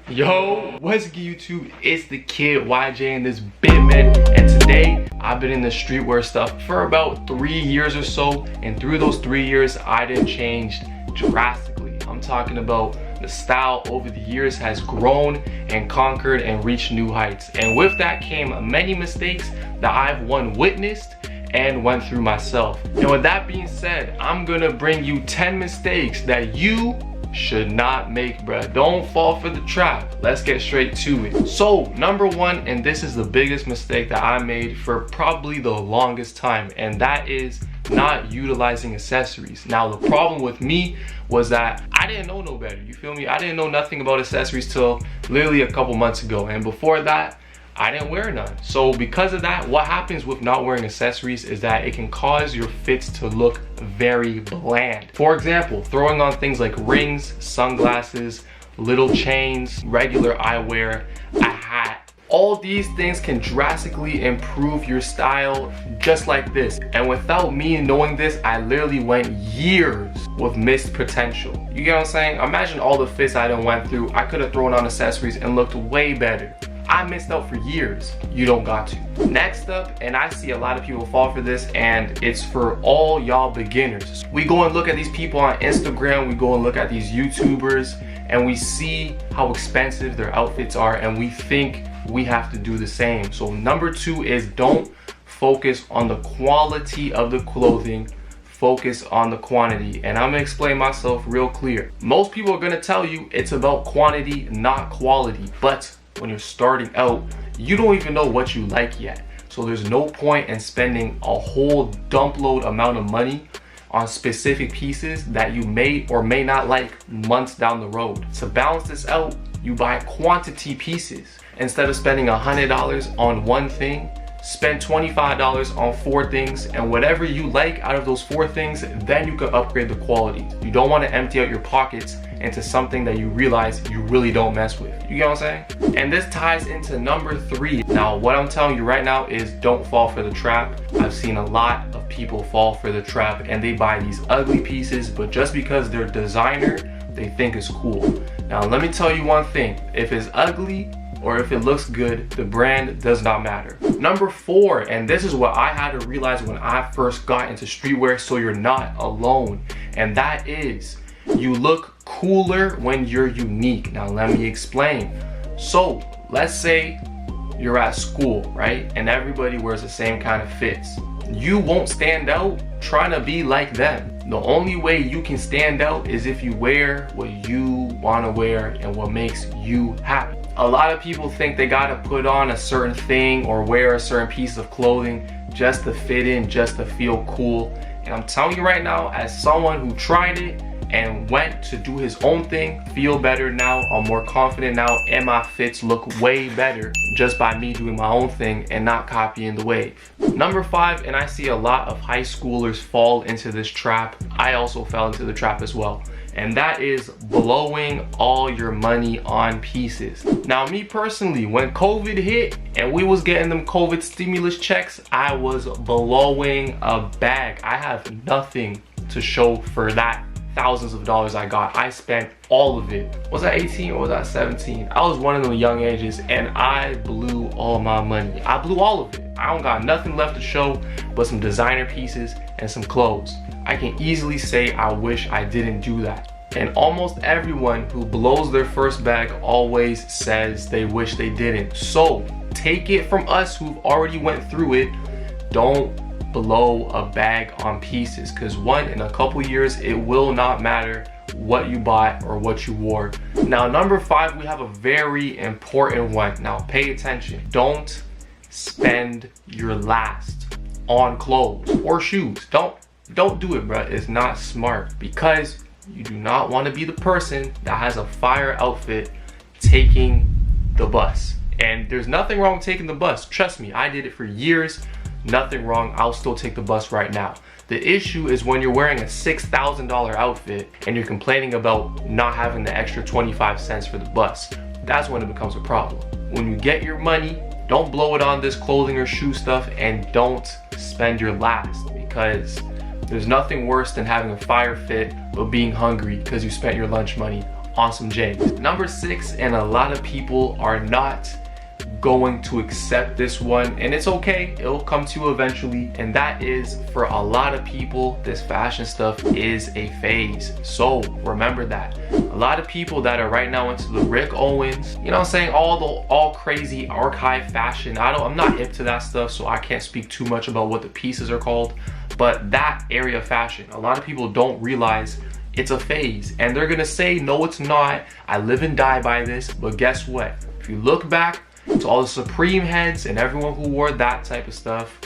Yo, what's good YouTube? It's the kid YJ and this bit man, and today I've been in the streetwear stuff for about 3 years or so, and through those 3 years I done changed drastically. I'm talking about the style over the years has grown and conquered and reached new heights, and with that came many mistakes that I've witnessed and went through myself. And with that being said, I'm gonna bring you 10 mistakes that you should not make, bruh. Don't fall for the trap. Let's get straight to it. So number one, and this is the biggest mistake that I made for probably the longest time, and that is not utilizing accessories. Now the problem with me was that I didn't know no better, you feel me? I didn't know nothing about accessories till literally a couple months ago, and before that I didn't wear none. So because of that, what happens with not wearing accessories is that it can cause your fits to look very bland. For example, throwing on things like rings, sunglasses, little chains, regular eyewear, a hat. All these things can drastically improve your style just like this. And without me knowing this, I literally went years with missed potential. You get what I'm saying? Imagine all the fits I done went through. I could have thrown on accessories and looked way better. I missed out for years. You don't got to. Next up, and I see a lot of people fall for this, and it's for all y'all beginners. We go and look at these people on Instagram, we go and look at these YouTubers, and we see how expensive their outfits are, and we think we have to do the same. So number two is don't focus on the quality of the clothing, focus on the quantity. And I'm gonna explain myself real clear. Most people are gonna tell you it's about quantity, not quality, but when you're starting out, you don't even know what you like yet. So there's no point in spending a whole dump load amount of money on specific pieces that you may or may not like months down the road. To balance this out, you buy quantity pieces. Instead of spending $100 on one thing, spend $25 on 4 things, and whatever you like out of those 4 things, then you can upgrade the quality. You don't want to empty out your pockets into something that you realize you really don't mess with. You get what I'm saying? And this ties into number 3. Now, what I'm telling you right now is don't fall for the trap. I've seen a lot of people fall for the trap and they buy these ugly pieces, but just because they're designer, they think it's cool. Now, let me tell you one thing. If it's ugly, or if it looks good, the brand does not matter. Number 4, and this is what I had to realize when I first got into streetwear, so you're not alone, and that is you look cooler when you're unique. Now let me explain. So let's say you're at school, right, and everybody wears the same kind of fits. You won't stand out trying to be like them. The only way you can stand out is if you wear what you want to wear and what makes you happy. A lot of people think they gotta put on a certain thing or wear a certain piece of clothing just to fit in, just to feel cool. And I'm telling you right now, as someone who tried it and went to do his own thing, feel better now, I'm more confident now, and my fits look way better just by me doing my own thing and not copying the wave. Number 5, and I see a lot of high schoolers fall into this trap. I also fell into the trap as well. And that is blowing all your money on pieces. Now, me personally, when COVID hit and we was getting them COVID stimulus checks, I was blowing a bag. I have nothing to show for that thousands of dollars I got. I spent all of it. Was I 18 or was I 17? I was one of them young ages, and I blew all my money. I blew all of it. I don't got nothing left to show but some designer pieces and some clothes. I can easily say I wish I didn't do that. And almost everyone who blows their first bag always says they wish they didn't. So take it from us who've already went through it. Don't blow a bag on pieces, because in a couple years it will not matter what you bought or what you wore. Now number 5, we have a very important one. Now pay attention. Don't spend your last on clothes or shoes. Don't do it, bro. It's not smart, because you do not want to be the person that has a fire outfit taking the bus. And there's nothing wrong with taking the bus. Trust me, I did it for years. Nothing wrong. I'll still take the bus right now. The issue is when you're wearing a $6,000 outfit and you're complaining about not having the extra 25 cents for the bus. That's when it becomes a problem. When you get your money, don't blow it on this clothing or shoe stuff, and don't spend your last, because there's nothing worse than having a fire fit but being hungry because you spent your lunch money on some J's. Number 6, and a lot of people are not going to accept this one, and it's okay, it'll come to you eventually, and that is, for a lot of people, this fashion stuff is a phase. So remember that. A lot of people that are right now into the Rick Owens, you know what I'm saying, all crazy archive fashion, I'm not hip to that stuff, so I can't speak too much about what the pieces are called, but that area of fashion, a lot of people don't realize it's a phase, and they're gonna say, no, it's not, I live and die by this. But guess what? If you look back to all the Supreme heads and everyone who wore that type of stuff,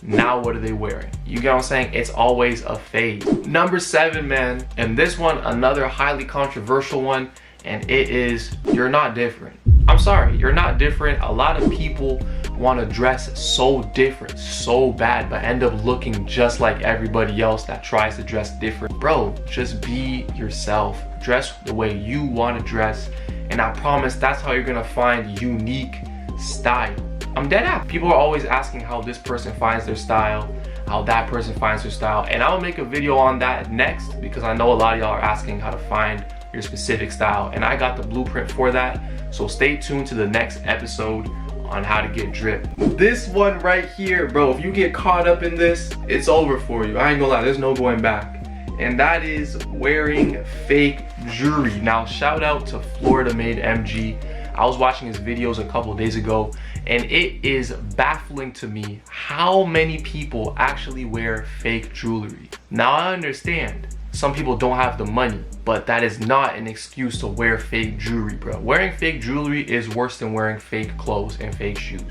now what are they wearing? You get what I'm saying? It's always a phase. Number 7, man, and this one, another highly controversial one, and it is, you're not different. I'm sorry, you're not different. A lot of people want to dress so different, so bad, but end up looking just like everybody else that tries to dress different. Bro, just be yourself. Dress the way you want to dress, and I promise that's how you're gonna find unique style. I'm dead ass. People are always asking how this person finds their style, how that person finds their style, and I'll make a video on that next, because I know a lot of y'all are asking how to find your specific style, and I got the blueprint for that. So stay tuned to the next episode on how to get drip. This one right here, bro, if you get caught up in this, it's over for you. I ain't gonna lie, there's no going back. And that is wearing fake jewelry. Now, shout out to Florida Made MG. I was watching his videos a couple days ago, and it is baffling to me how many people actually wear fake jewelry. Now, I understand some people don't have the money, but that is not an excuse to wear fake jewelry, bro. Wearing fake jewelry is worse than wearing fake clothes and fake shoes.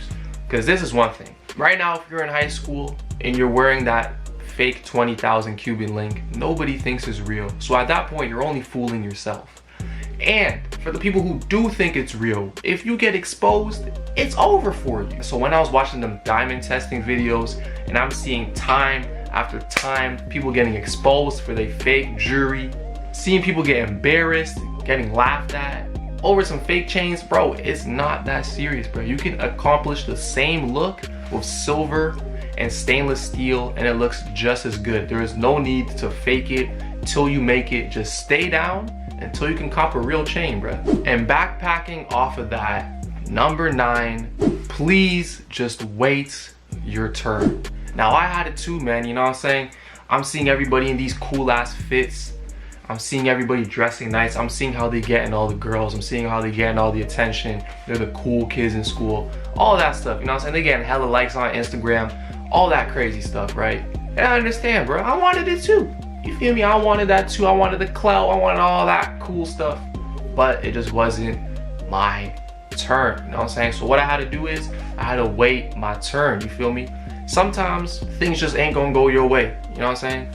Because this is one thing. Right now, if you're in high school and you're wearing that fake 20,000 Cuban link, nobody thinks it's real. So at that point, you're only fooling yourself. And for the people who do think it's real, if you get exposed, it's over for you. So when I was watching them diamond testing videos, and I'm seeing time after time people getting exposed for their fake jewelry, seeing people get embarrassed, getting laughed at over some fake chains, bro, it's not that serious, bro. You can accomplish the same look with silver and stainless steel, and it looks just as good. There is no need to fake it till you make it. Just stay down until you can cop a real chain, bro. And backpacking off of that, number 9, please just wait your turn. Now, I had it too, man, you know what I'm saying? I'm seeing everybody in these cool ass fits. I'm seeing everybody dressing nice. I'm seeing how they getting all the girls. I'm seeing how they getting all the attention. They're the cool kids in school. All that stuff, you know what I'm saying? They getting hella likes on Instagram. All that crazy stuff, right? And I understand, bro. I wanted it too. You feel me? I wanted that too. I wanted the clout. I wanted all that cool stuff. But it just wasn't my turn, you know what I'm saying? So what I had to do is, I had to wait my turn, you feel me? Sometimes things just ain't gonna go your way, you know what I'm saying?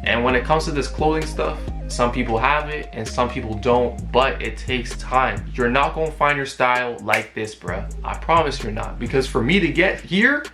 And when it comes to this clothing stuff, some people have it and some people don't, but it takes time. You're not gonna find your style like this, bruh. I promise you're not. Because for me to get here,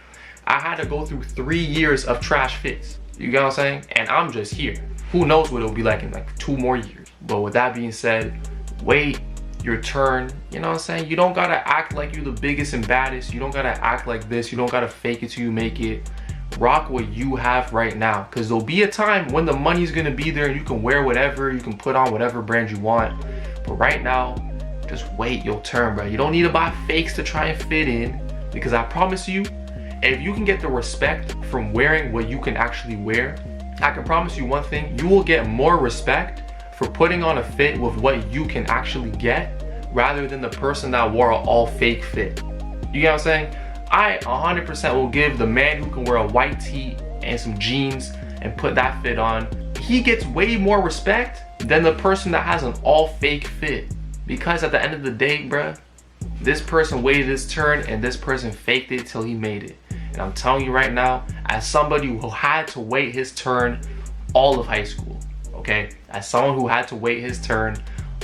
I had to go through 3 years of trash fits. You get what I'm saying? And I'm just here. Who knows what it'll be like in like 2 more years. But with that being said, wait your turn, you know what I'm saying? You don't gotta act like you're the biggest and baddest. You don't gotta act like this. You don't gotta fake it till you make it. Rock what you have right now, because there'll be a time when the money's gonna be there and you can wear whatever, you can put on whatever brand you want. But right now, just wait your turn, bro. You don't need to buy fakes to try and fit in, because I promise you, if you can get the respect from wearing what you can actually wear, I can promise you one thing, you will get more respect for putting on a fit with what you can actually get, rather than the person that wore an all fake fit. You get what I'm saying? I 100% will give the man who can wear a white tee and some jeans and put that fit on, he gets way more respect than the person that has an all fake fit. Because at the end of the day, bruh, this person waited his turn and this person faked it till he made it. And I'm telling you right now, as somebody who had to wait his turn all of high school, okay? As someone who had to wait his turn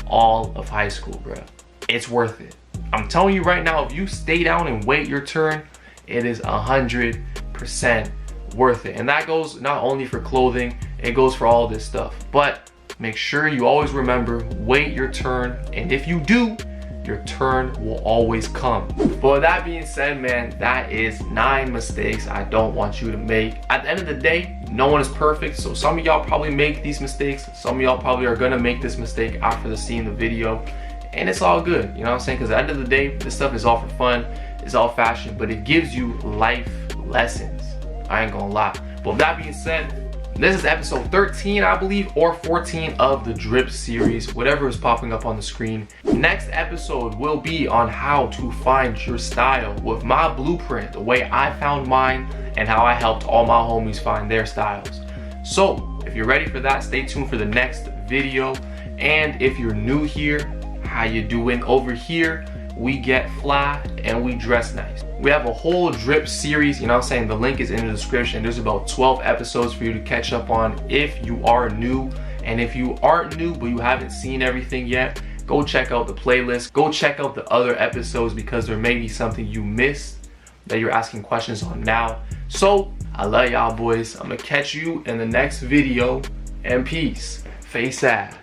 all of high school, bruh, it's worth it. I'm telling you right now, if you stay down and wait your turn, it is 100% worth it. And that goes not only for clothing, it goes for all this stuff. But make sure you always remember, wait your turn. And if you do, your turn will always come. But with that being said, man, that is 9 mistakes I don't want you to make. At the end of the day, No one is perfect, so some of y'all probably make these mistakes. Some of y'all probably are gonna make this mistake after seeing the video, and it's all good, you know what I'm saying? Because at the end of the day, this stuff is all for fun, it's all fashion, but it gives you life lessons. I ain't gonna lie. But with that being said, this is episode 13, I believe, or 14 of the drip series, whatever is popping up on the screen. Next episode will be on how to find your style with my blueprint, the way I found mine and how I helped all my homies find their styles. So if you're ready for that, stay tuned for the next video. And if you're new here, how you doing? Over here, we get fly and we dress nice. We have a whole drip series, you know what I'm saying? The link is in the description. There's about 12 episodes for you to catch up on if you are new. And if you aren't new but you haven't seen everything yet, go check out the playlist. Go check out the other episodes because there may be something you missed that you're asking questions on now. So I love y'all boys. I'm gonna catch you in the next video, and peace. Face out.